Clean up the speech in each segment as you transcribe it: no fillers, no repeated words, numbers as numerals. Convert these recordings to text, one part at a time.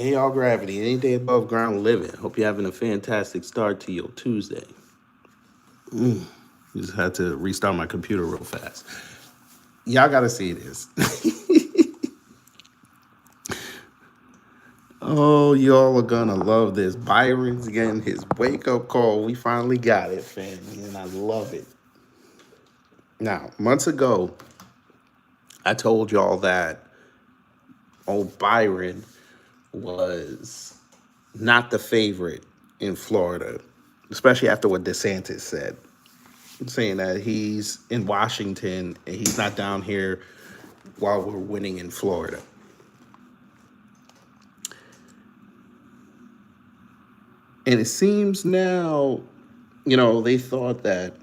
Hey, all gravity, any day above ground living. Hope you're having a fantastic start to your Tuesday. Just had to restart my computer real fast. Y'all gotta see this. Oh, y'all are gonna love this. Byron's getting his wake up call. We finally got it, family, and I love it. Now, months ago, I told y'all that old Byron was not the favorite in Florida, especially after what DeSantis said, saying that he's in Washington and he's not down here while we're winning in Florida. And it seems now, they thought that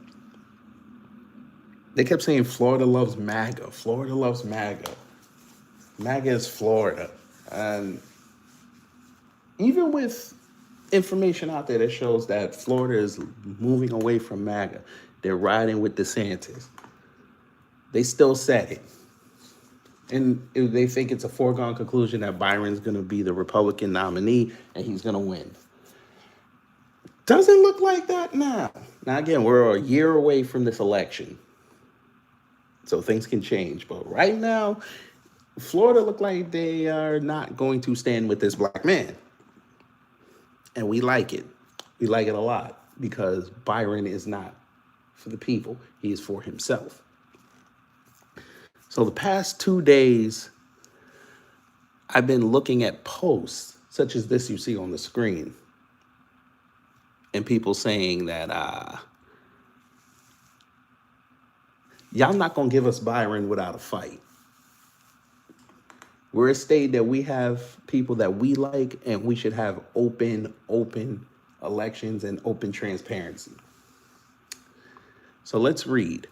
they kept saying Florida loves MAGA. Florida loves MAGA. MAGA is Florida. And even with information out there that shows that Florida is moving away from MAGA, they're riding with DeSantis. They still said it. And they think it's a foregone conclusion that Byron's going to be the Republican nominee and he's going to win. Doesn't look like that now. Now, again, we're a year away from this election, so things can change. But right now, Florida look like they are not going to stand with this black man. And we like it. We like it a lot because Byron is not for the people. He is for himself. So the past 2 days, I've been looking at posts such as this you see on the screen. And people saying that, y'all not going to give us Byron without a fight. We're a state that we have people that we like, and we should have open elections and open transparency. So let's read.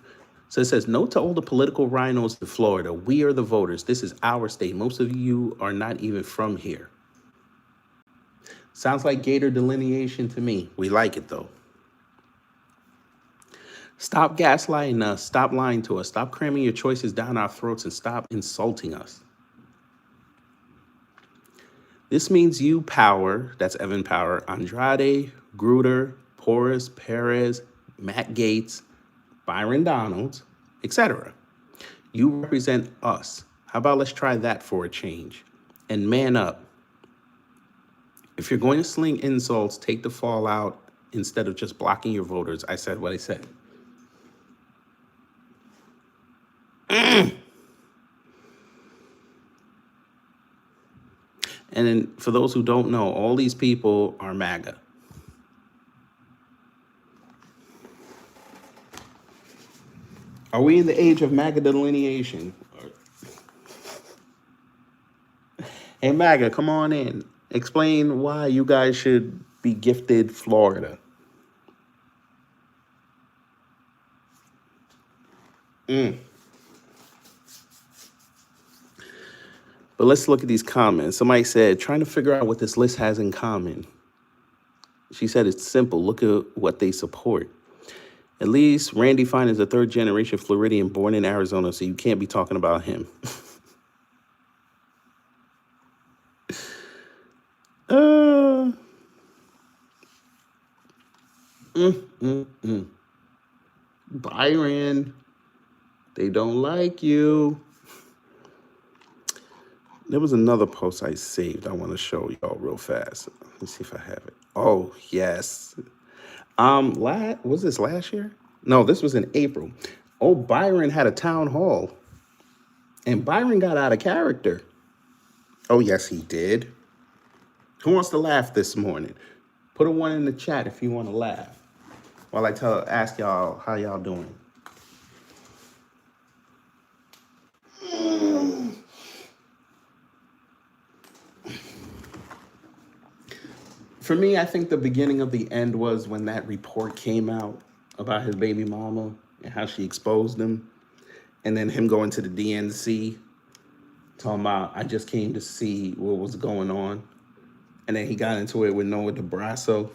So it says, note to all the political rhinos in Florida, we are the voters. This is our state. Most of you are not even from here. Sounds like Gator delineation to me. We like it, though. Stop gaslighting us. Stop lying to us. Stop cramming your choices down our throats and stop insulting us. This means you, Power, that's Evan Power, Andrade, Gruder, Porras, Perez, Matt Gaetz, Byron Donalds, etc. You represent us. How about let's try that for a change? And man up. If you're going to sling insults, take the fallout instead of just blocking your voters. I said what I said. And then for those who don't know, all these people are MAGA. Are we in the age of MAGA delineation? Hey, MAGA, come on in. Explain why you guys should be gifted Florida. But let's look at these comments. Somebody said, trying to figure out what this list has in common. She said it's simple. Look at what they support. At least Randy Fine is a third-generation Floridian born in Arizona, so you can't be talking about him. Byron, they don't like you. There was another post I saved I want to show y'all real fast. Let's see if I have it. Oh, yes. Was this last year? No, this was in April. Oh, Byron had a town hall. And Byron got out of character. Oh, yes, he did. Who wants to laugh this morning? Put a 1 in the chat if you want to laugh. While I ask y'all how y'all doing. For me, I think the beginning of the end was when that report came out about his baby mama and how she exposed him. And then him going to the DNC, talking about, I just came to see what was going on. And then he got into it with Noah DeBrasso.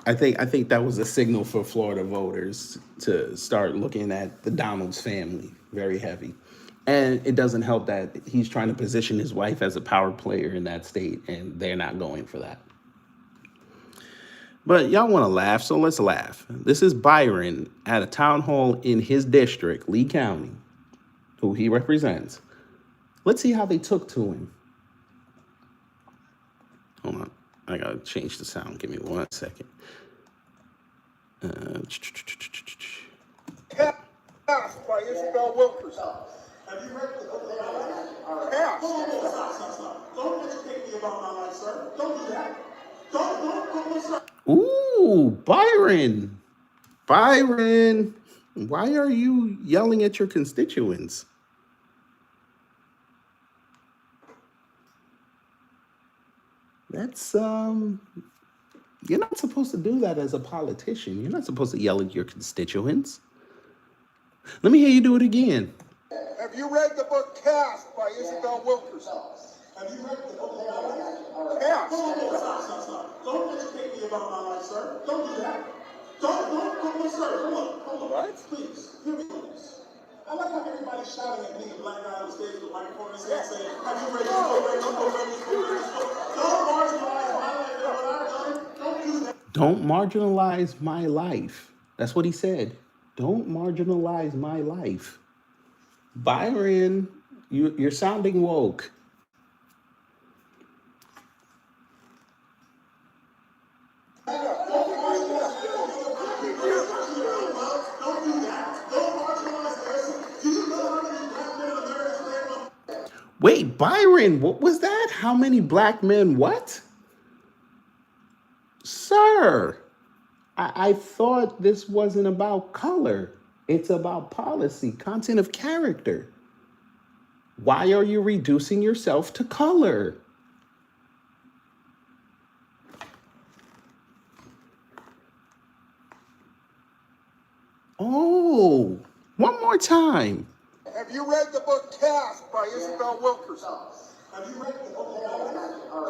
I think that was a signal for Florida voters to start looking at the Donalds family very heavy. And it doesn't help that he's trying to position his wife as a power player in that state, and they're not going for that. But y'all want to laugh, so let's laugh. This is Byron at a town hall in his district, Lee County, who he represents. Let's see how they took to him. Hold on. I got to change the sound. Give me 1 second. Cast by Isabel Wilkerson. Have you read the book? Cast. Stop. Don't educate me about my life, sir. Don't do that. Don't, sir. Ooh, Byron. Byron, why are you yelling at your constituents? That's, you're not supposed to do that as a politician. You're not supposed to yell at your constituents. Let me hear you do it again. Have you read the book Cast by Isabel Wilkerson? Have you read the book Cast? Stop. Don't educate me about my life, sir. Don't do that. Don't, sir. Hold on. What? Please, hear me on this. I like how everybody's shouting at me, a black guy on the stage with a microphone and saying, have you read this book? Don't marginalize my life. What I've done, don't do that. Don't marginalize my life. That's what he said. Don't marginalize my life. Byron, you're sounding woke. Wait, Byron, what was that? How many black men what? Sir, I thought this wasn't about color. It's about policy, content of character. Why are you reducing yourself to color? Oh, one more time. Have you read the book Cast by Isabel Wilkerson? Have you read the book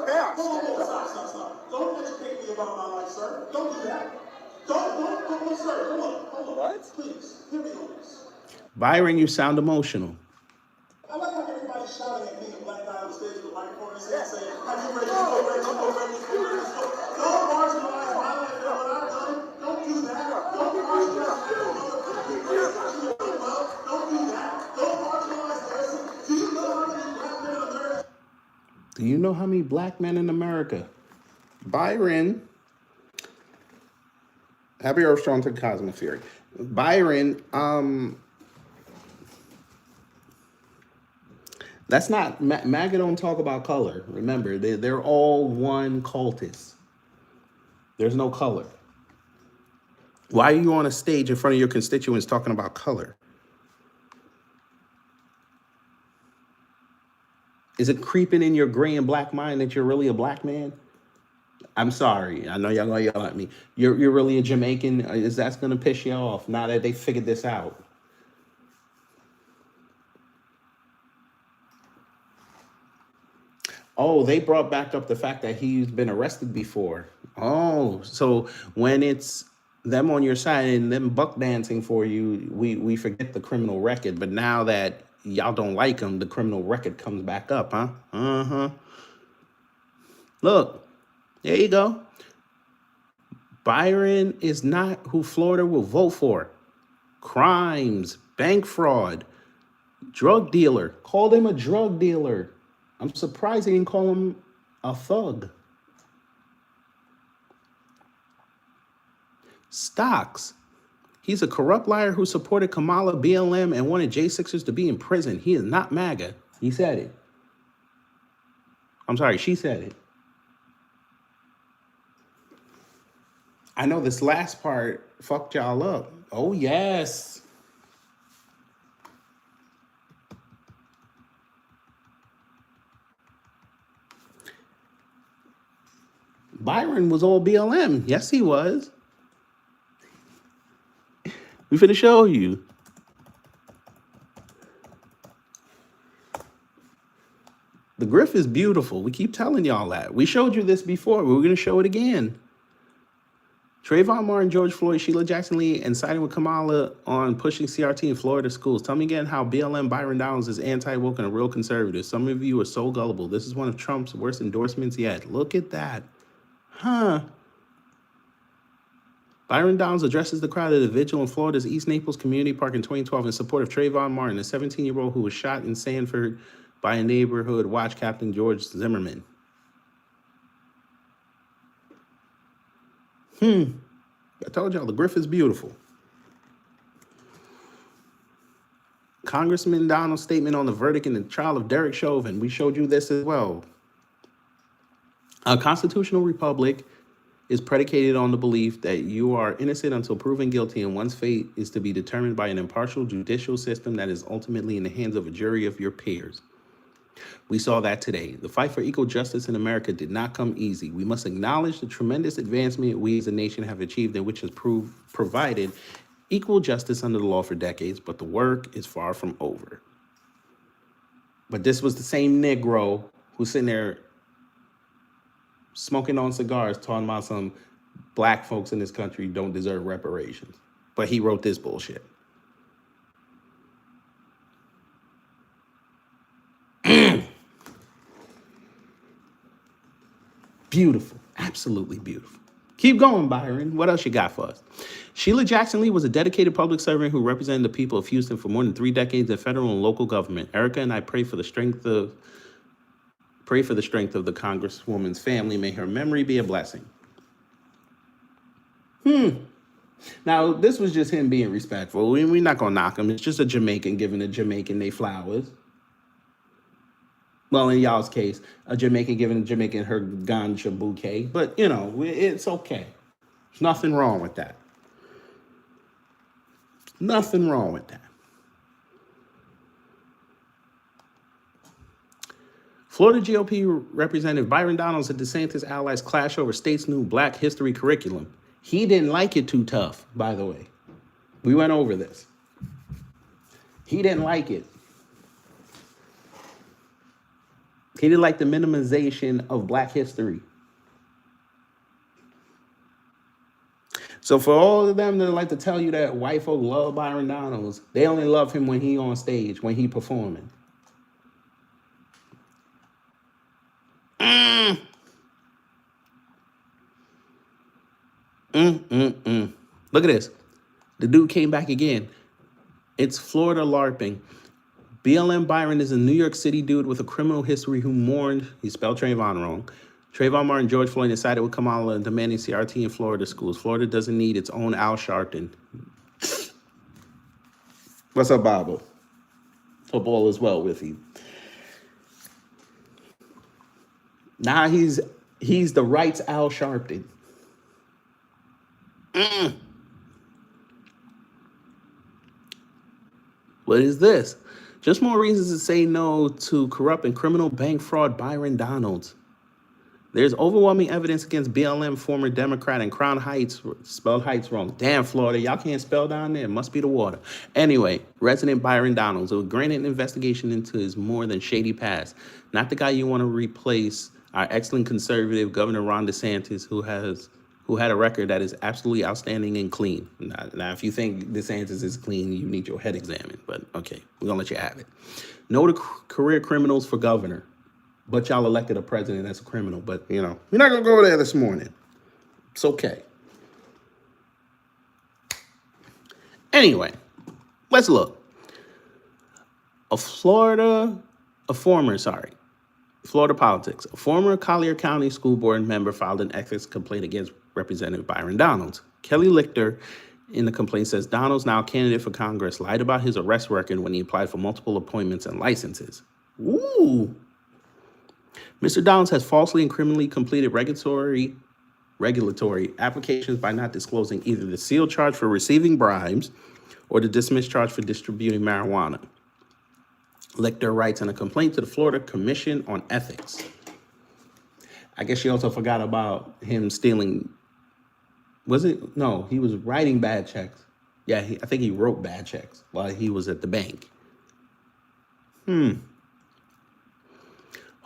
Cast? Stop. Don't educate me about my life, sir. Don't do that. Don't, sir. Hold on. What? Please, hear me on this. Byron, you sound emotional. I like how everybody's shouting at me, a black guy on the stage with a microphone and saying, have you read this book? Don't marginalize my life. What I've done, don't do that. Don't marginalize Do you know how many black men in America? Byron, happy Earth strong to cosmic theory. Byron, that's not, MAGA don't talk about color. Remember, they're all one cultist. There's no color. Why are you on a stage in front of your constituents talking about color? Is it creeping in your gray and black mind that you're really a black man? I'm sorry. I know y'all gonna yell at me. You're really a Jamaican? Is that gonna piss you off now that they figured this out? Oh, they brought back up the fact that he's been arrested before. Oh, so when it's them on your side and them buck dancing for you, we forget the criminal record. But now that y'all don't like him, the criminal record comes back up, huh? Uh-huh. Look, there you go. Byron is not who Florida will vote for. Crimes, bank fraud, drug dealer. Called him a drug dealer. I'm surprised he didn't call him a thug. Stocks. He's a corrupt liar who supported Kamala, BLM, and wanted J6ers to be in prison. He is not MAGA. He said it. I'm sorry, she said it. I know this last part fucked y'all up. Oh, yes. Byron was all BLM. Yes, he was. We finna show you. The griff is beautiful. We keep telling y'all that. We showed you this before. We're going to show it again. Trayvon Martin, George Floyd, Sheila Jackson Lee, and siding with Kamala on pushing CRT in Florida schools. Tell me again how BLM Byron Donalds is anti-woke and a real conservative. Some of you are so gullible. This is one of Trump's worst endorsements yet. Look at that. Huh. Byron Donalds addresses the crowd at a vigil in Florida's East Naples Community Park in 2012 in support of Trayvon Martin, a 17-year-old who was shot in Sanford by a neighborhood watch captain, George Zimmerman. I told y'all the Griff is beautiful. Congressman Donald's statement on the verdict in the trial of Derek Chauvin. We showed you this as well. A constitutional republic is predicated on the belief that you are innocent until proven guilty, and one's fate is to be determined by an impartial judicial system that is ultimately in the hands of a jury of your peers. We saw that today. The fight for equal justice in America did not come easy. We must acknowledge the tremendous advancement we as a nation have achieved and which has provided equal justice under the law for decades, but the work is far from over. But this was the same Negro who's sitting there smoking on cigars, talking about some black folks in this country don't deserve reparations. But he wrote this bullshit. Beautiful. Absolutely beautiful. Keep going, Byron. What else you got for us? Sheila Jackson Lee was a dedicated public servant who represented the people of Houston for more than 3 decades in federal and local government. Erica and I pray for the strength of the Congresswoman's family. May her memory be a blessing. Now, this was just him being respectful. We're not going to knock him. It's just a Jamaican giving a Jamaican their flowers. Well, in y'all's case, a Jamaican giving a Jamaican her ganja bouquet. But, you know, it's okay. There's nothing wrong with that. Nothing wrong with that. Florida GOP Representative Byron Donalds and DeSantis allies clash over state's new Black history curriculum. He didn't like it too tough, by the way. We went over this. He didn't like it. He didn't like the minimization of Black history. So for all of them that like to tell you that white folk love Byron Donalds, they only love him when he on stage, when he performing. Look at this. The dude came back again. It's Florida LARPing. BLM Byron is a New York City dude with a criminal history who mourned, he spelled Trayvon wrong, Trayvon Martin, George Floyd, and sided with Kamala and demanding CRT in Florida schools. Florida doesn't need its own Al Sharpton. What's up, Bible? Hope all is well with you. Now he's the right's Al Sharpton. What is this? Just more reasons to say no to corrupt and criminal bank fraud Byron Donalds. There's overwhelming evidence against BLM former Democrat and Crown Heights, spelled Heights wrong. Damn, Florida, y'all can't spell down there. It must be the water. Anyway, resident Byron Donalds was granted an investigation into his more than shady past. Not the guy you want to replace our excellent conservative Governor Ron DeSantis, who had a record that is absolutely outstanding and clean. Now, if you think DeSantis is clean, you need your head examined. But okay, we're gonna let you have it. No to career criminals for governor, but y'all elected a president that's a criminal. But you know, we're not gonna go there this morning. It's okay. Anyway, let's look. Florida politics. A former Collier County School Board member filed an ethics complaint against Representative Byron Donalds. Kelly Lichter in the complaint says Donalds, now a candidate for Congress, lied about his arrest record when he applied for multiple appointments and licenses. Ooh. Mr. Donalds has falsely and criminally completed regulatory applications by not disclosing either the sealed charge for receiving bribes or the dismissed charge for distributing marijuana. Lichter writes in a complaint to the Florida Commission on Ethics. I guess she also forgot about him stealing. Was it? No, he was writing bad checks. Yeah, I think he wrote bad checks while he was at the bank.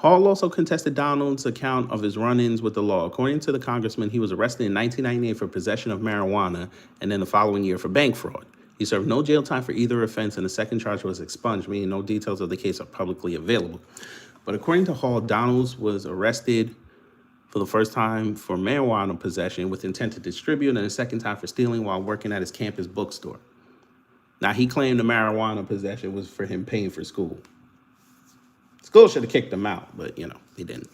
Hall also contested Donald's account of his run-ins with the law. According to the congressman, he was arrested in 1998 for possession of marijuana and then the following year for bank fraud. He served no jail time for either offense, and the second charge was expunged, meaning no details of the case are publicly available. But according to Hall, Donalds was arrested for the first time for marijuana possession with intent to distribute, and the second time for stealing while working at his campus bookstore. Now, he claimed the marijuana possession was for him paying for school. School should have kicked him out, but, they didn't.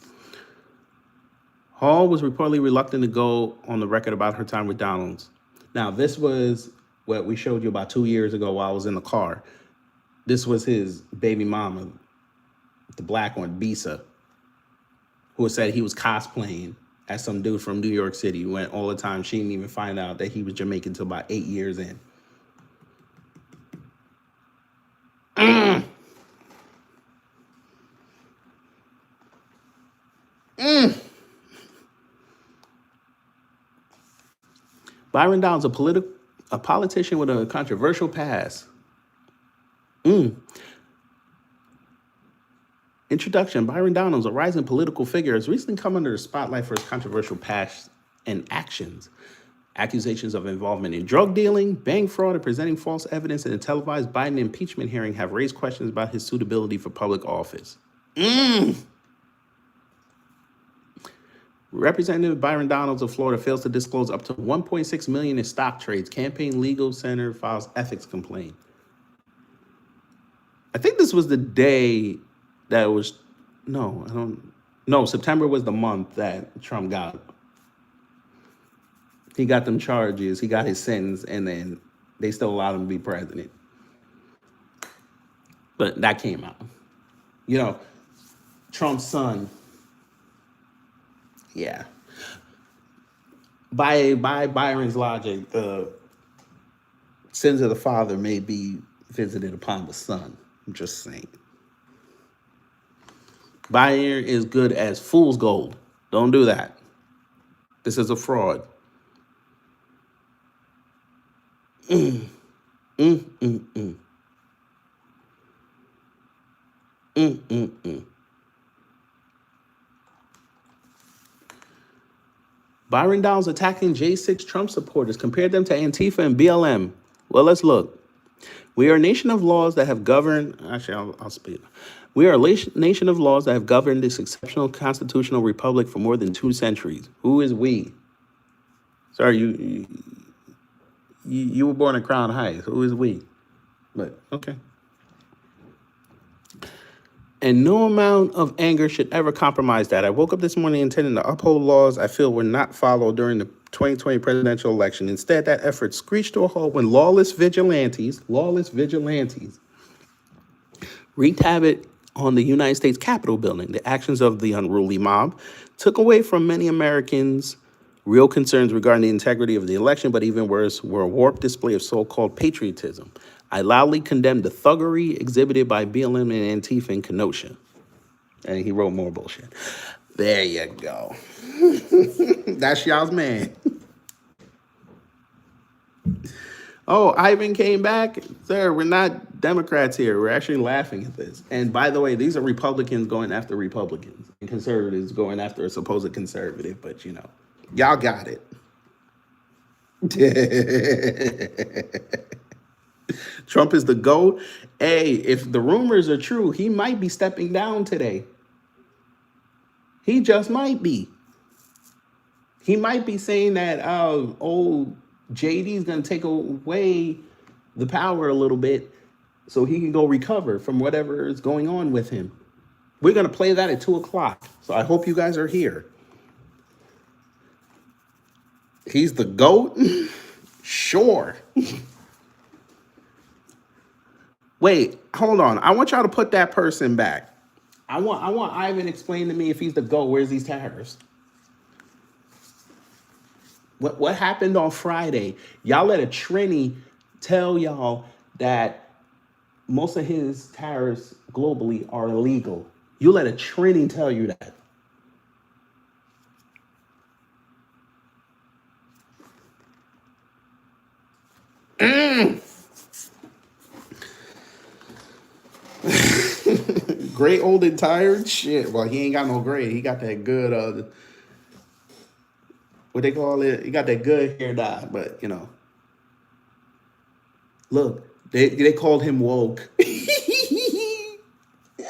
Hall was reportedly reluctant to go on the record about her time with Donalds. Now, this was what we showed you about 2 years ago while I was in the car. This was his baby mama, the black one, Bisa, who said he was cosplaying as some dude from New York City. Went all the time. She didn't even find out that he was Jamaican until about 8 years in. Byron Donalds, a politician with a controversial past. Introduction. Byron Donalds, a rising political figure, has recently come under the spotlight for his controversial past and actions. Accusations of involvement in drug dealing, bank fraud, and presenting false evidence in a televised Biden impeachment hearing have raised questions about his suitability for public office. Representative Byron Donalds of Florida fails to disclose up to $1.6 million in stock trades. Campaign Legal Center files ethics complaint. I think this was the day that was, September was the month that Trump got. He got them charges, he got his sentence, and then they still allowed him to be president. But that came out. Trump's son. Yeah. By Byron's logic, the sins of the father may be visited upon the son. I'm just saying. Byron is good as fool's gold. Don't do that. This is a fraud. Byron Donalds attacking J6 Trump supporters, compared them to Antifa and BLM. Well, let's look. We are a nation of laws that have governed. Actually, I'll speak. We are a nation of laws that have governed this exceptional constitutional republic for more than 2 centuries. Who is we? Sorry, you were born in Crown Heights. Who is we? But okay. And no amount of anger should ever compromise that. I woke up this morning intending to uphold laws I feel were not followed during the 2020 presidential election. Instead, that effort screeched to a halt when lawless vigilantes wreaked havoc on the United States Capitol building. The actions of the unruly mob took away from many Americans real concerns regarding the integrity of the election, but even worse, were a warped display of so-called patriotism. I loudly condemned the thuggery exhibited by BLM and Antifa in Kenosha. And he wrote more bullshit. There you go. That's y'all's man. Oh, Ivan came back? Sir, we're not Democrats here. We're actually laughing at this. And by the way, these are Republicans going after Republicans and conservatives going after a supposed conservative. But, y'all got it. Trump is the GOAT. Hey, if the rumors are true, he might be stepping down today. He just might be. He might be saying that old JD is going to take away the power a little bit so he can go recover from whatever is going on with him. We're going to play that at 2:00. So I hope you guys are here. He's the GOAT? Sure. Wait, hold on. I want y'all to put that person back. I want Ivan to explain to me if he's the GOAT. Where's these tariffs? What happened on Friday? Y'all let a Trini tell y'all that most of his tariffs globally are illegal. You let a Trini tell you that. Gray, old, and tired? Shit. Well, he ain't got no gray. He got that good, what they call it? He got that good hair dye. But, look, they called him woke. We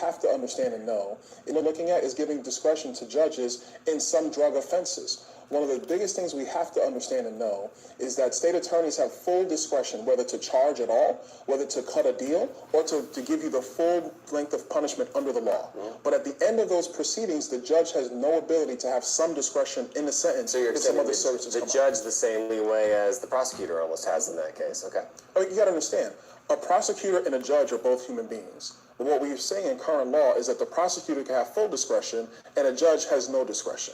have to understand and know, looking at is giving discretion to judges in some drug offenses. One of the biggest things we have to understand and know is that state attorneys have full discretion whether to charge at all, whether to cut a deal, or to give you the full length of punishment under the law. But at the end of those proceedings, the judge has no ability to have some discretion in the sentence. So you're if some saying other services the come up. judge the same leeway as the prosecutor almost has in that case. Okay. You got to understand, a prosecutor and a judge are both human beings. But what we're saying in current law is that the prosecutor can have full discretion and a judge has no discretion.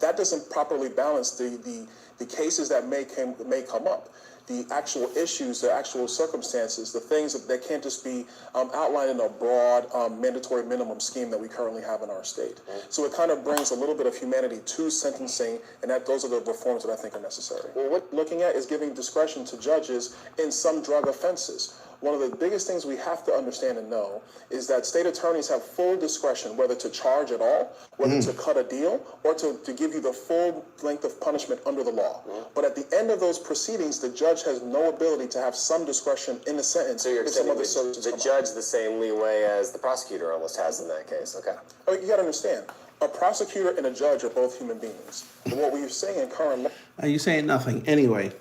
That doesn't properly balance the cases that may come up. The actual issues, the actual circumstances, the things that can't just be outlined in a broad mandatory minimum scheme that we currently have in our state. So it kind of brings a little bit of humanity to sentencing, and those are the reforms that I think are necessary. Well, what looking at is giving discretion to judges in some drug offenses. One of the biggest things we have to understand and know is that state attorneys have full discretion whether to charge at all, whether to cut a deal, or to give you the full length of punishment under the law. But at the end of those proceedings, the judge has no ability to have some discretion in the sentence. So you're if some saying other services the come up. judge the same leeway as the prosecutor almost has in that case. Okay. You got to understand, a prosecutor and a judge are both human beings. But what we're saying in current law... Are you saying nothing? Anyway,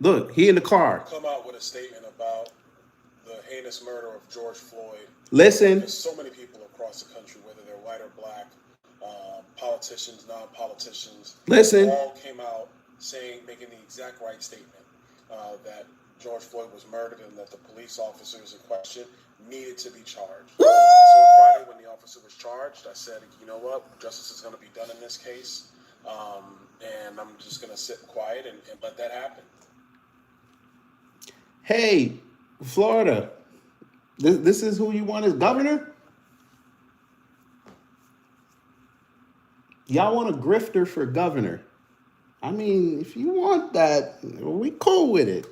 look, he in the car. Come out with a statement about the heinous murder of George Floyd. Listen. There's so many people across the country, whether they're white or black, politicians, non-politicians, Listen. all came out making the exact right statement, that George Floyd was murdered and that the police officers in question needed to be charged. So Friday, when the officer was charged, I said, you know what, justice is going to be done in this case, and I'm just going to sit quiet and let that happen. Hey, Florida, this is who you want as governor? Y'all want a grifter for governor. I mean, if you want that, we cool with it.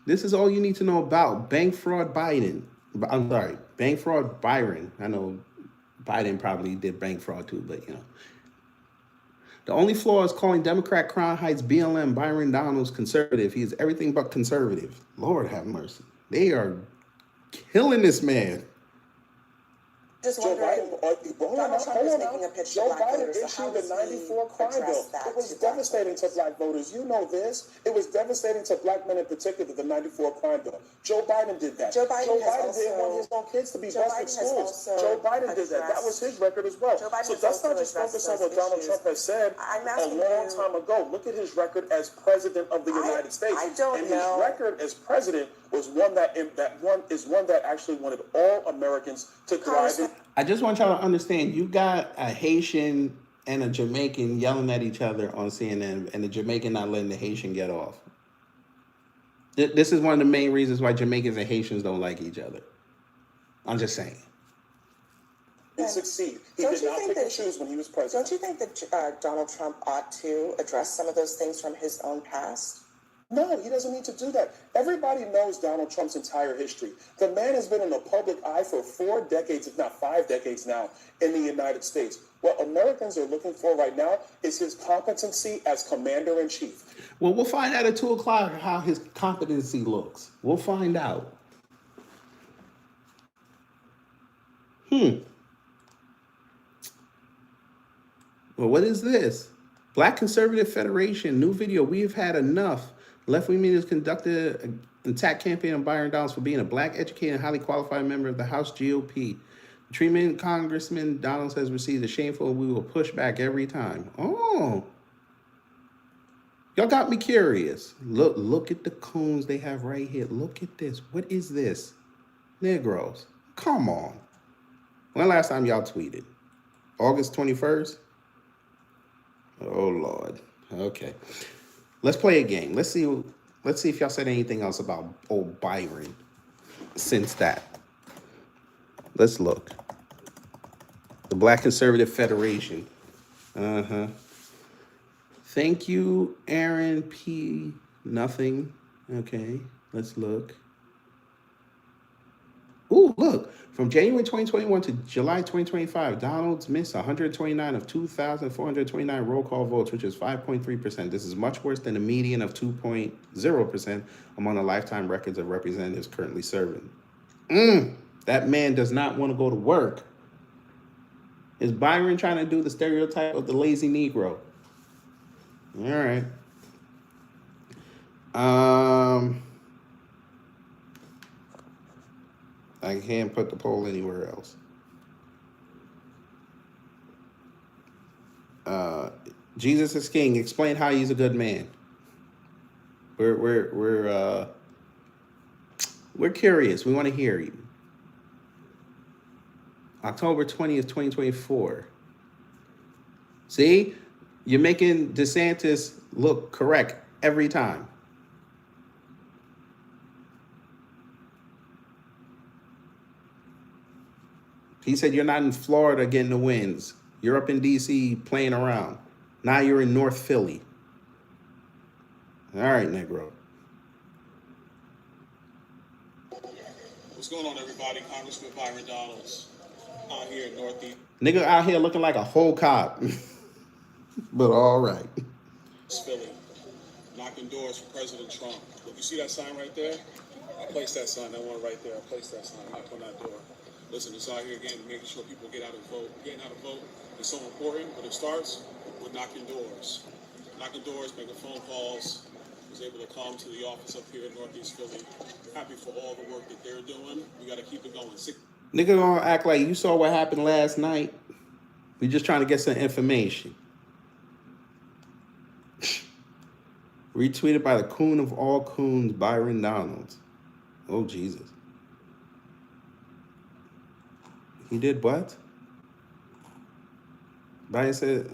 This is all you need to know about bank fraud Biden. I'm sorry, bank fraud Byron. I know Biden probably did bank fraud too, but The only flaw is calling Democrat Crown Heights BLM Byron Donalds conservative. He is everything but conservative. Lord have mercy. They are killing this man. Just wondering, Donald Trump is making a pitch to Joe black Biden voters, so how issued the does he 94 crime bill. address that It was to black devastating to black voters. You know this. It was devastating to black men in particular, the 94 crime bill. Joe Biden did that. Joe Biden didn't want his own kids to be Joe bused in Biden has schools. also Joe Biden did that. That was his record as well. Joe Biden So has let's not also just focus on addressed what those Donald issues. Trump has said I'm a asking long you- time ago. Look at his record as president of the United States. I don't and know. his record as president was one that actually wanted all Americans to thrive in. I just want y'all to understand, you got a Haitian and a Jamaican yelling at each other on CNN, and the Jamaican not letting the Haitian get off. This is one of the main reasons why Jamaicans and Haitians don't like each other. I'm just saying. Succeed. He Don't did you not think pick and that- choose when he was president. Don't you think that Donald Trump ought to address some of those things from his own past? No, he doesn't need to do that. Everybody knows Donald Trump's entire history. The man has been in the public eye for 4 decades, if not 5 decades now, in the United States. What Americans are looking for right now is his competency as commander-in-chief. Well, we'll find out at 2 o'clock how his competency looks. We'll find out. Well, what is this? Black Conservative Federation, new video. We have had enough. Left-wing media has conducted an attack campaign on Byron Donalds for being a black, educated, and highly qualified member of the House GOP. The treatment Congressman Donalds has received is shameful, and we will push back every time. Oh. Y'all got me curious. Look at the coons they have right here. Look at this. What is this? Negroes. Come on. When last time y'all tweeted? August 21st? Oh, Lord. Okay. Let's play a game. Let's see if y'all said anything else about old Byron since that. Let's look. The Black Conservative Federation. Thank you, Aaron P. Nothing. Okay, let's look. Ooh, look. From January 2021 to July 2025, Donalds missed 129 of 2,429 roll call votes, which is 5.3%. This is much worse than the median of 2.0% among the lifetime records of representatives currently serving. That man does not want to go to work. Is Byron trying to do the stereotype of the lazy Negro? All right. I can't put the poll anywhere else. Jesus is King. Explain how he's a good man. We're curious. We want to hear you. October 20th, 2024. See, you're making DeSantis look correct every time. He said you're not in Florida getting the wins. You're up in D.C. playing around. Now you're in North Philly. All right, Negro. What's going on, everybody? Congressman Byron Donalds out here in Northeast Nigga out here looking like a whole cop. But all right. Philly, knocking doors for President Trump. Look, you see that sign right there? I placed that sign, that one right there. I placed that sign, knocked on that door. Listen, it's out here again, making sure people get out and vote. Getting out and vote is so important, but it starts with knocking doors. Knocking doors, making phone calls. I was able to come to the office up here in Northeast Philly. Happy for all the work that they're doing. We got to keep it going. Nigga gonna act like you saw what happened last night. We just trying to get some information. Retweeted by the coon of all coons, Byron Donalds. Oh, Jesus. He did what? Byron said,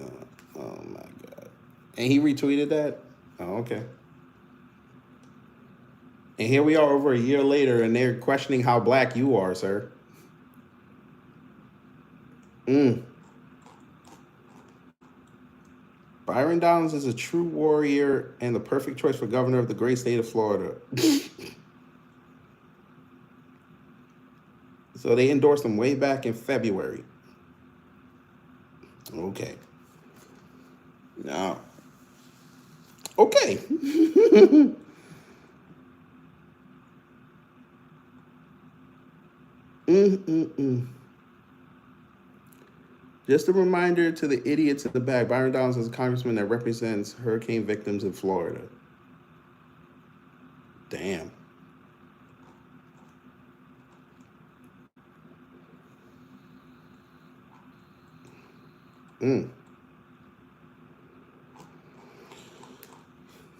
oh my God. And he retweeted that? Oh, okay. And here we are over a year later, and they're questioning how black you are, sir. Byron Donalds is a true warrior and the perfect choice for governor of the great state of Florida. So they endorsed him way back in February. Okay. Now, okay. Just a reminder to the idiots in the back, Byron Donalds is a congressman that represents hurricane victims in Florida. Damn.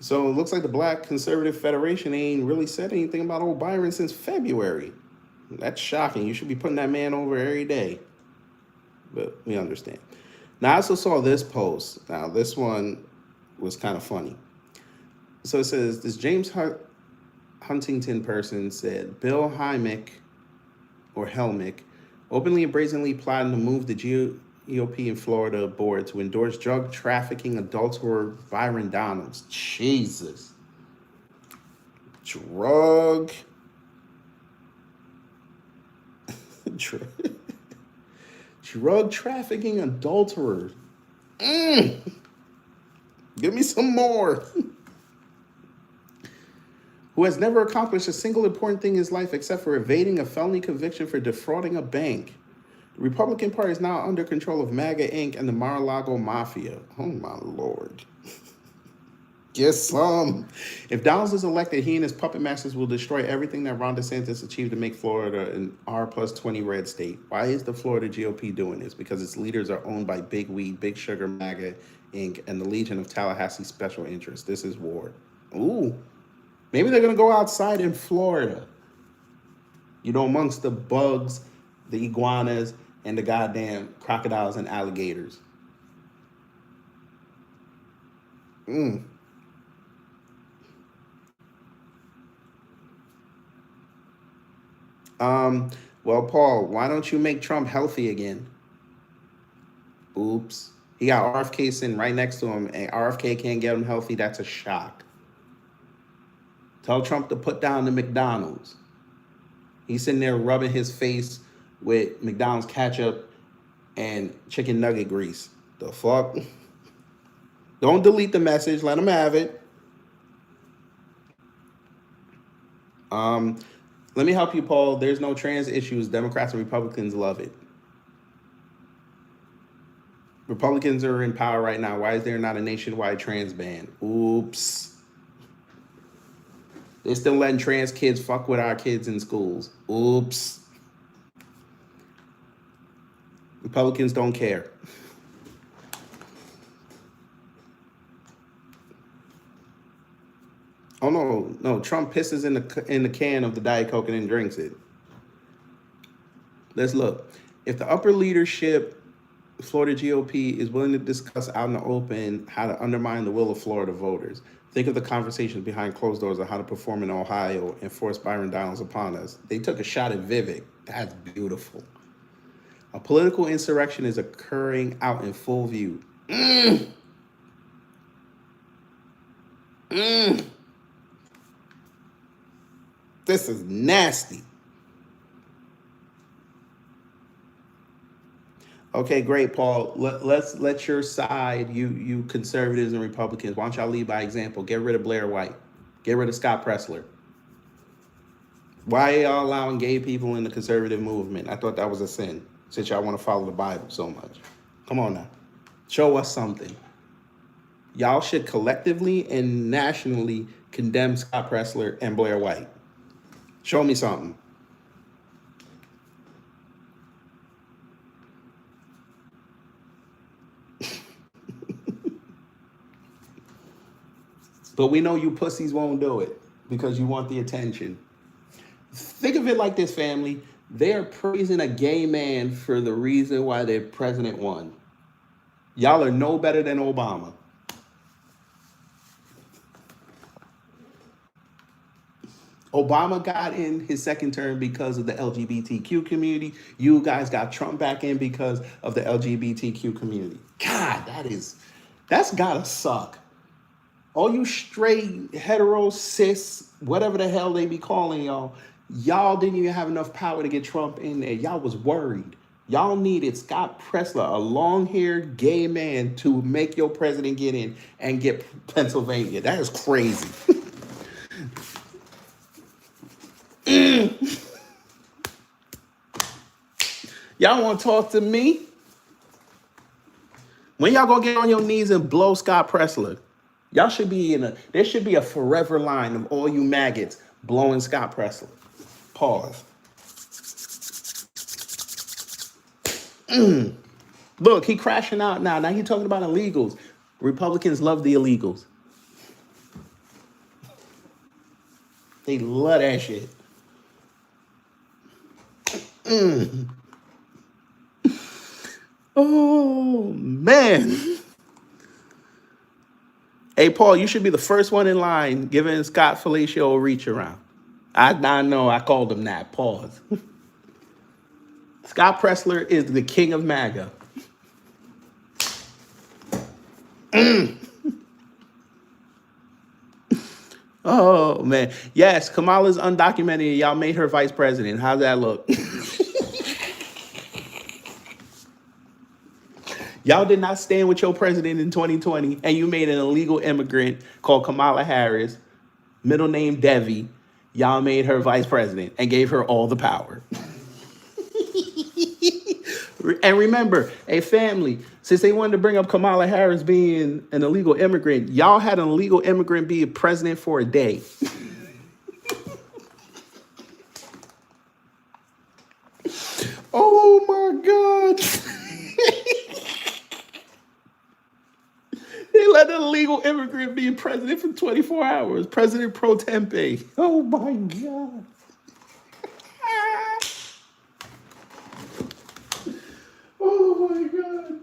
So it looks like the Black Conservative Federation ain't really said anything about old Byron since February. That's shocking. You should be putting that man over every day. But we understand. Now, I also saw this post. Now, this one was kind of funny. So it says, this James Huntington person said, Bill Helmick openly and brazenly plotting to move the GOP in Florida board to endorse drug trafficking adulterer Byron Donalds. Jesus. Drug trafficking adulterer. Give me some more. Who has never accomplished a single important thing in his life except for evading a felony conviction for defrauding a bank. The Republican Party is now under control of MAGA Inc. and the Mar-a-Lago Mafia. Oh, my Lord. Get some. If Donalds is elected, he and his puppet masters will destroy everything that Ron DeSantis achieved to make Florida an R+20 red state. Why is the Florida GOP doing this? Because its leaders are owned by Big Weed, Big Sugar, MAGA Inc., and the Legion of Tallahassee Special Interests. This is war. Ooh. Maybe they're going to go outside in Florida. You know, amongst the bugs, the iguanas, and the goddamn crocodiles and alligators. Well, Paul, why don't you make Trump healthy again? Oops. He got RFK sitting right next to him, and RFK can't get him healthy. That's a shock. Tell Trump to put down the McDonald's. He's sitting there rubbing his face with McDonald's ketchup and chicken nugget grease. The fuck? Don't delete the message. Let him have it. Let me help you, Paul. There's no trans issues. Democrats and Republicans love it. Republicans are in power right now. Why is there not a nationwide trans ban? Oops. They're still letting trans kids fuck with our kids in schools. Oops. Republicans don't care. Oh no! Trump pisses in the can of the Diet Coke and then drinks it. Let's look. If the upper leadership, Florida GOP, is willing to discuss out in the open how to undermine the will of Florida voters, think of the conversations behind closed doors on how to perform in Ohio and force Byron Donalds upon us. They took a shot at Vivek. That's beautiful. A political insurrection is occurring out in full view. This is nasty. Okay, great, Paul. Let's let your side, you conservatives and Republicans, why don't y'all lead by example? Get rid of Blair White. Get rid of Scott Presler. Why are y'all allowing gay people in the conservative movement? I thought that was a sin, since y'all want to follow the Bible so much. Come on now. Show us something. Y'all should collectively and nationally condemn Scott Presler and Blair White. Show me something. But we know you pussies won't do it because you want the attention. Think of it like this, family. They're praising a gay man for the reason why their president won. Y'all are no better than Obama. Obama got in his second term because of the LGBTQ community. You guys got Trump back in because of the LGBTQ community. God, that's gotta suck. All you straight, hetero, cis, whatever the hell they be calling y'all didn't even have enough power to get Trump in there. Y'all was worried. Y'all needed Scott Presler, a long-haired gay man, to make your president get in and get Pennsylvania. That is crazy. Y'all want to talk to me? When y'all gonna get on your knees and blow Scott Presler? Y'all should be there should be a forever line of all you maggots blowing Scott Presler. Pause. Look, he crashing out now. Now he talking about illegals. Republicans love the illegals. They love that shit. Oh, man. Hey, Paul, you should be the first one in line giving Scott Felicio a reach around. I know, I called him that. Pause. Scott Presler is the king of MAGA. Oh, man. Yes, Kamala's undocumented. Y'all made her vice president. How's that look? Y'all did not stand with your president in 2020, and you made an illegal immigrant called Kamala Harris, middle name Devi. Y'all made her vice president and gave her all the power. And remember, a family, since they wanted to bring up Kamala Harris being an illegal immigrant, y'all had an illegal immigrant be a president for a day. Oh my God. They let an illegal immigrant be president for 24 hours. President pro tempore. Oh my God. Oh my God.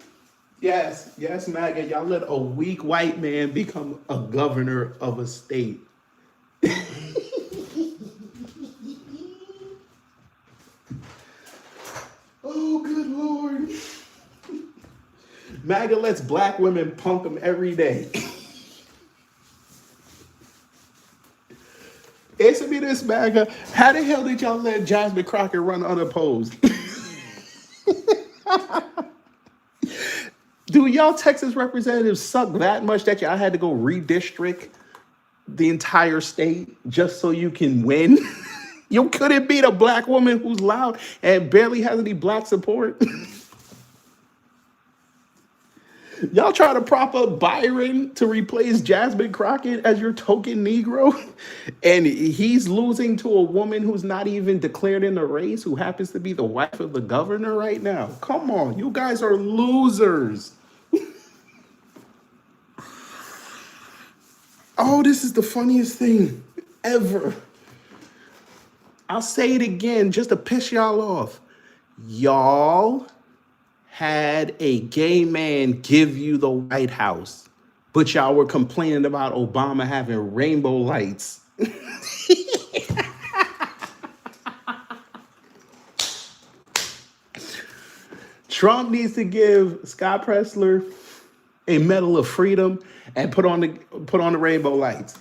Yes, MAGA. Y'all let a weak white man become a governor of a state. Oh, good Lord. MAGA lets black women punk them every day. Answer me this, MAGA. How the hell did y'all let Jasmine Crockett run unopposed? Do y'all Texas representatives suck that much that y'all had to go redistrict the entire state just so you can win? You couldn't beat a black woman who's loud and barely has any black support. Y'all try to prop up Byron to replace Jasmine Crockett as your token Negro, and he's losing to a woman who's not even declared in the race, who happens to be the wife of the governor right now. Come on, you guys are losers. Oh, this is the funniest thing ever. I'll say it again just to piss y'all off. Y'all had a gay man give you the White House, but y'all were complaining about Obama having rainbow lights. Trump needs to give Scott Presler a Medal of Freedom and put on the rainbow lights.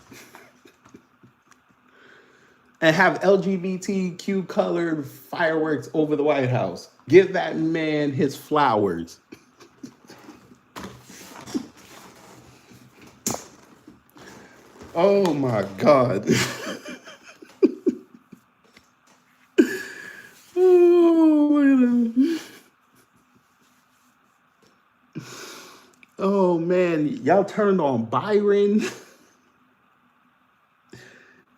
And have LGBTQ colored fireworks over the White House. Give that man his flowers. Oh my God. Oh man, y'all turned on Byron.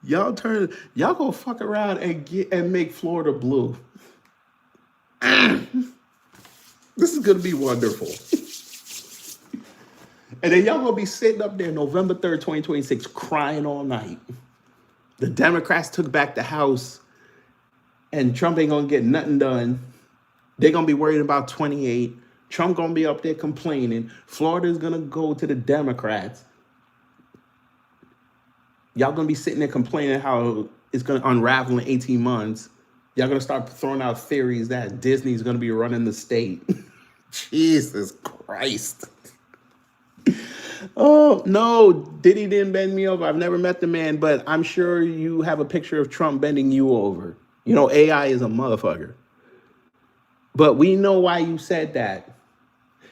Y'all go fuck around and make Florida blue. This is gonna be wonderful. And then y'all gonna be sitting up there November 3rd, 2026, crying all night. The Democrats took back the House and Trump ain't gonna get nothing done. They're gonna be worried about 28. Trump gonna be up there complaining. Florida's gonna go to the Democrats. Y'all gonna be sitting there complaining how it's gonna unravel in 18 months. Y'all gonna start throwing out theories that Disney's gonna be running the state. Jesus Christ. Oh, no, Diddy didn't bend me over. I've never met the man, but I'm sure you have a picture of Trump bending you over. You know, AI is a motherfucker. But we know why you said that.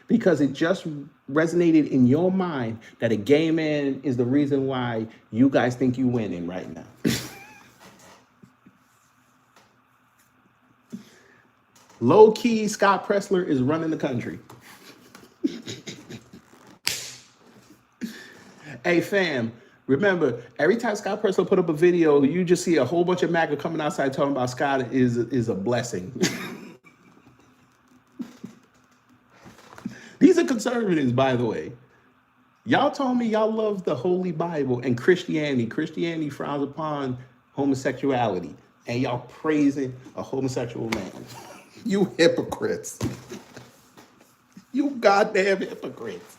Because it just resonated in your mind that a gay man is the reason why you guys think you're winning right now. Low key, Scott Presler is running the country. Hey fam, remember, every time Scott Presler put up a video, you just see a whole bunch of MAGA coming outside talking about Scott is a blessing. These are conservatives, by the way. Y'all told me y'all love the Holy Bible and Christianity. Christianity frowns upon homosexuality. And y'all praising a homosexual man. You hypocrites. You goddamn hypocrites.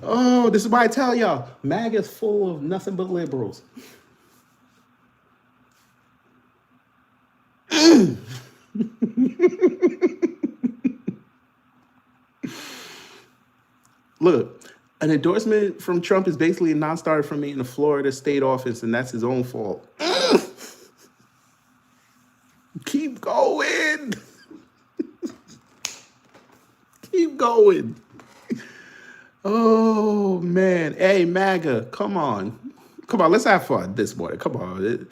Oh, this is why I tell y'all, MAGA is full of nothing but liberals. Look, an endorsement from Trump is basically a non-starter for me in the Florida state office, and that's his own fault. Keep going. Keep going. Oh, man. Hey, MAGA, come on. Come on, let's have fun this morning. Come on.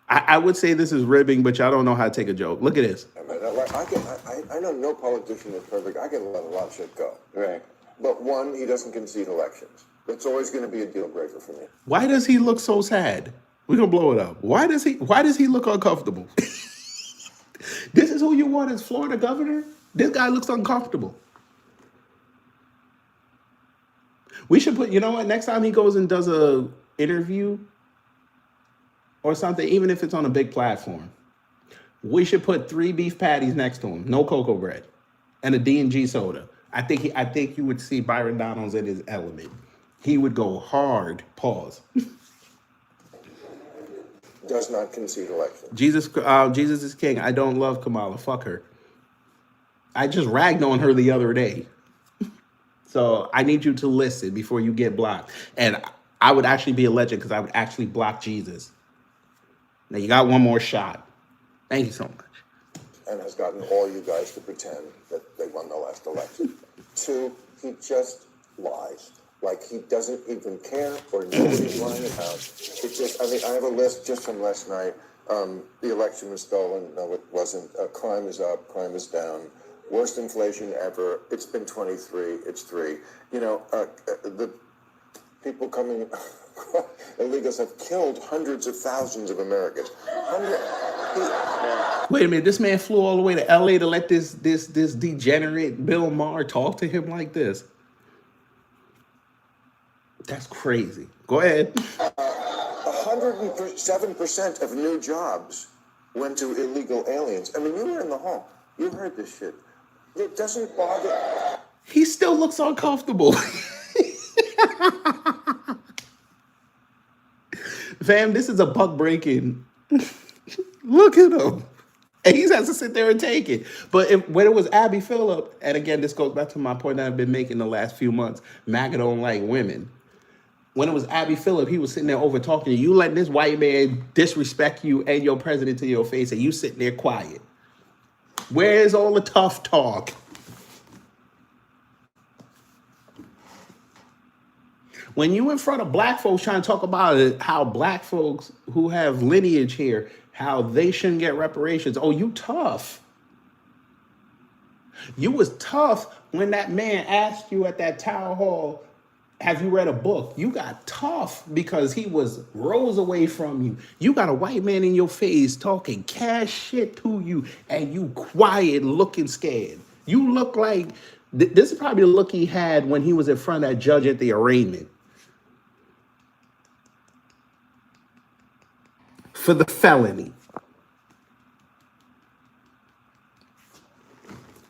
I would say this is ribbing, but y'all don't know how to take a joke. Look at this. I know no politician is perfect. I can let a lot of shit go. Right. But one, he doesn't concede elections. That's always going to be a deal breaker for me. Why does he look so sad? We're gonna blow it up. Why does he look uncomfortable? This is who you want as Florida governor? This guy looks uncomfortable. We should put, you know what, next time he goes and does a interview or something, even if it's on a big platform, we should put 3 beef patties next to him, no cocoa bread, and a D&G soda. I think you would see Byron Donalds in his element. He would go hard. Pause. Does not concede elections. Jesus is king. I don't love Kamala. Fuck her. I just ragged on her the other day. So I need you to listen before you get blocked. And I would actually be a legend because I would actually block Jesus. Now you got one more shot. Thank you so much. And has gotten all you guys to pretend that they won the last election. Two, he just lies. Like he doesn't even care or know what he's lying about. It just, I mean, I have a list just from last night. The election was stolen. No, it wasn't. Crime is up. Crime is down. Worst inflation ever. It's been 23. It's 3. You know, the people coming, illegals have killed hundreds of thousands of Americans. Wait a minute, this man flew all the way to LA to let this degenerate Bill Maher talk to him like this. That's crazy. Go ahead. 107% of new jobs went to illegal aliens. I mean, you were in the hall. You heard this shit. It doesn't bother. He still looks uncomfortable. Fam, this is a buck breaking. Look at him. And he has to sit there and take it. But when it was Abby Phillip, and again, this goes back to my point that I've been making the last few months, MAGA don't like women. When it was Abby Phillip, he was sitting there over talking to you. You letting this white man disrespect you and your president to your face, and you sitting there quiet. Where's all the tough talk? When you in front of black folks trying to talk about it, how black folks who have lineage here, how they shouldn't get reparations. Oh, you tough. You was tough when that man asked you at that town hall, have you read a book? You got tough because he was rows away from you. You got a white man in your face talking cash shit to you, and you quiet looking scared. You look like, this is probably the look he had when he was in front of that judge at the arraignment. For the felony.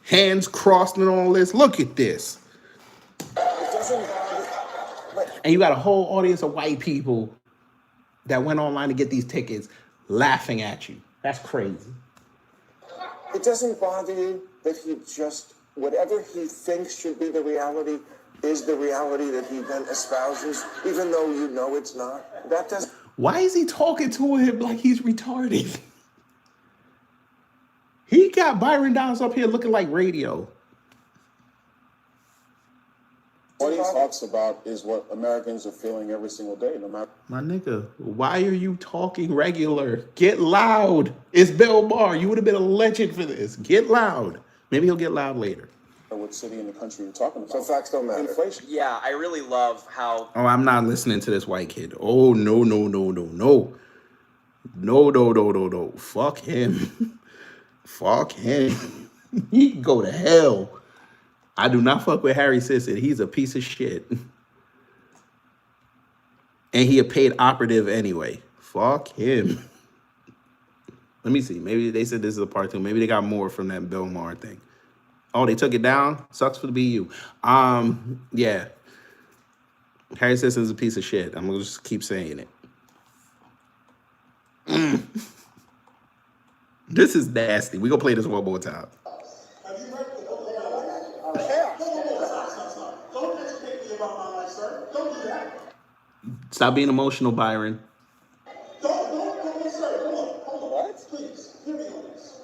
Hands crossed and all this. Look at this. And you got a whole audience of white people that went online to get these tickets laughing at you. That's crazy. It doesn't bother you that he just, whatever he thinks should be the reality is the reality that he then espouses, even though you know it's not. That doesn't. Why is he talking to him like he's retarded? He got Byron Donalds up here looking like radio. What he talks about is what Americans are feeling every single day, no matter. My nigga, why are you talking regular? Get loud. It's Bill Maher. You would have been a legend for this. Get loud. Maybe he'll get loud later. What city in the country you're talking about. So facts don't matter. Inflation. Yeah, I really love how. Oh, I'm not listening to this white kid. Oh, no, no, no, no, no. No, no, no, no, no. Fuck him. Fuck him. He can go to hell. I do not fuck with Harry Sisson. He's a piece of shit. And he a paid operative anyway. Fuck him. Let me see. Maybe they said this is a part 2. Maybe they got more from that Bill Maher thing. Oh, they took it down? Sucks for the BU. Yeah. Harry Sisson's a piece of shit. I'm gonna just keep saying it. This is nasty. We gonna play this one more time. Have you read the book? Chaos. Don't educate me about my life, sir. Don't do that. Stop being emotional, Byron. Don't, sir. Hold on. What? Please, hear me on this.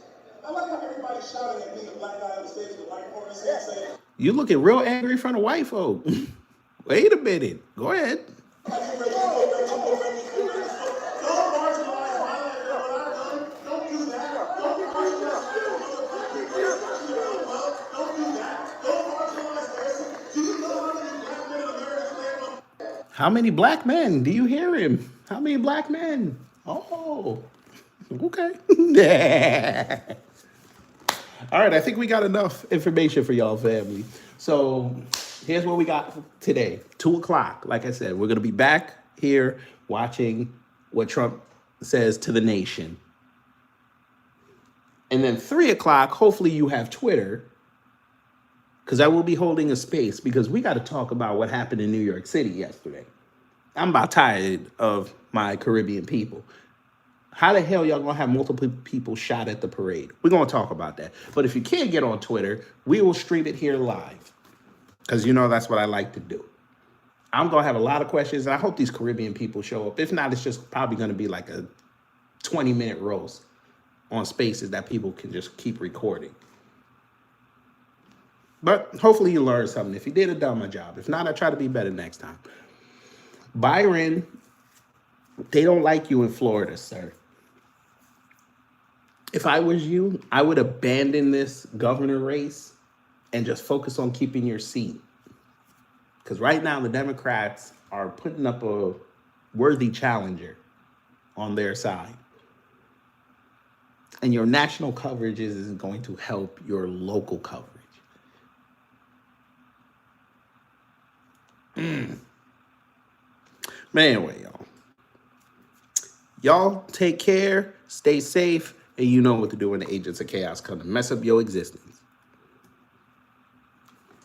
I like how everybody's shouting at me, the black guy on the stage with the microphone and saying, You looking real angry in front of white folk. Wait a minute. Go ahead. have you read the book? Don't marginalize my life and what I've done. Don't do that. Don't marginalize Don't do that. Don't marginalize this. Do you know how many black men in America stand up? How many black men? Do you hear him? How many black men? Oh, okay. All right, I think we got enough information for y'all, family. So here's what we got today. 2 o'clock. Like I said, we're going to be back here watching what Trump says to the nation. And then 3 o'clock, hopefully you have Twitter, because I will be holding a space because we got to talk about what happened in New York City yesterday. I'm about tired of my Caribbean people. How the hell y'all gonna have multiple people shot at the parade? We're gonna talk about that. But if you can't get on Twitter, we will stream it here live. Because you know that's what I like to do. I'm gonna have a lot of questions, and I hope these Caribbean people show up. If not, it's just probably gonna be like a 20-minute roast on Spaces that people can just keep recording. But hopefully you learned something. If you did, I done my job. If not, I try to be better next time. Byron, they don't like you in Florida, sir. If I was you, I would abandon this governor race and just focus on keeping your seat. Because right now the Democrats are putting up a worthy challenger on their side. And your national coverage is going to help your local coverage. But anyway, y'all take care, stay safe, and you know what to do when the agents of chaos come to mess up your existence.